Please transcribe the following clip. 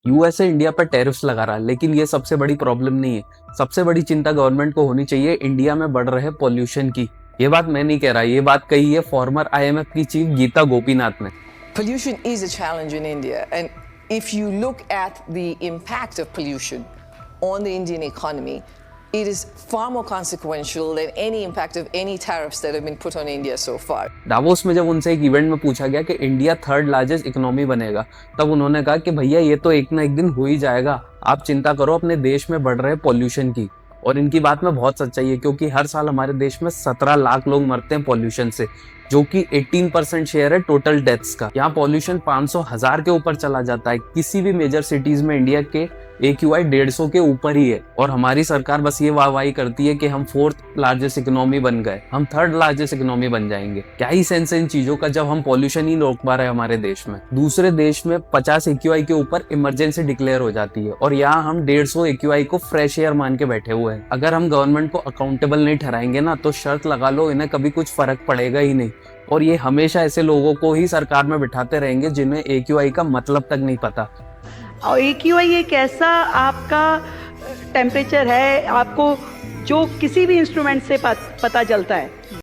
USA India पर tariffs लगा रहा है, लेकिन ये सबसे बड़ी प्रॉब्लम नहीं है। सबसे बड़ी चिंता गवर्नमेंट को होनी चाहिए इंडिया में बढ़ रहे पॉल्यूशन की। ये बात मैं नहीं कह रहा, ये बात कही है फॉर्मर आईएमएफ की चीफ गीता गोपीनाथ ने। Pollution is a challenge in India, and if you look at the impact of pollution on the Indian economy, it is far more consequential than any impact of any tariffs that have been put on India so far. Davos में जब उनसे एक event में पूछा गया कि India third largest economy बनेगा, तब उन्होंने कहा कि भैया ये तो एक ना एक दिन हो ही जाएगा, आप चिंता करो अपने देश में बढ़ रहे पॉल्यूशन की। और इनकी बात में बहुत सच्चाई है, क्योंकि हर साल हमारे देश में 17 लाख लोग मरते हैं पॉल्यूशन से, जो कि 18% शेयर है टोटल डेथ्स का। यहाँ पॉल्यूशन 500,000 के ऊपर चला जाता है। किसी भी मेजर सिटीज में इंडिया के AQI 150 के ऊपर ही है, और हमारी सरकार बस ये वाहवाही करती है कि हम फोर्थ लार्जेस्ट इकोनॉमी बन गए, हम थर्ड लार्जेस्ट इकोनॉमी बन जाएंगे। क्या ही सेंस है इन चीजों का, जब हम पॉल्यूशन ही रोक पा रहे हैं हमारे देश में। दूसरे देश में 50 AQI के ऊपर इमरजेंसी डिक्लेयर हो जाती है, और यहाँ हम 150 AQI को फ्रेश एयर मान के बैठे हुए हैं। अगर हम गवर्नमेंट को अकाउंटेबल नहीं ठहराएंगे ना, तो शर्त लगा लो इन्हें कभी कुछ फर्क पड़ेगा ही नहीं। और ये हमेशा ऐसे लोगों को ही सरकार में बिठाते रहेंगे जिन्हें AQI का मतलब तक नहीं पता। और AQI एक ऐसा आपका टेम्परेचर है, आपको जो किसी भी इंस्ट्रूमेंट से पता चलता है।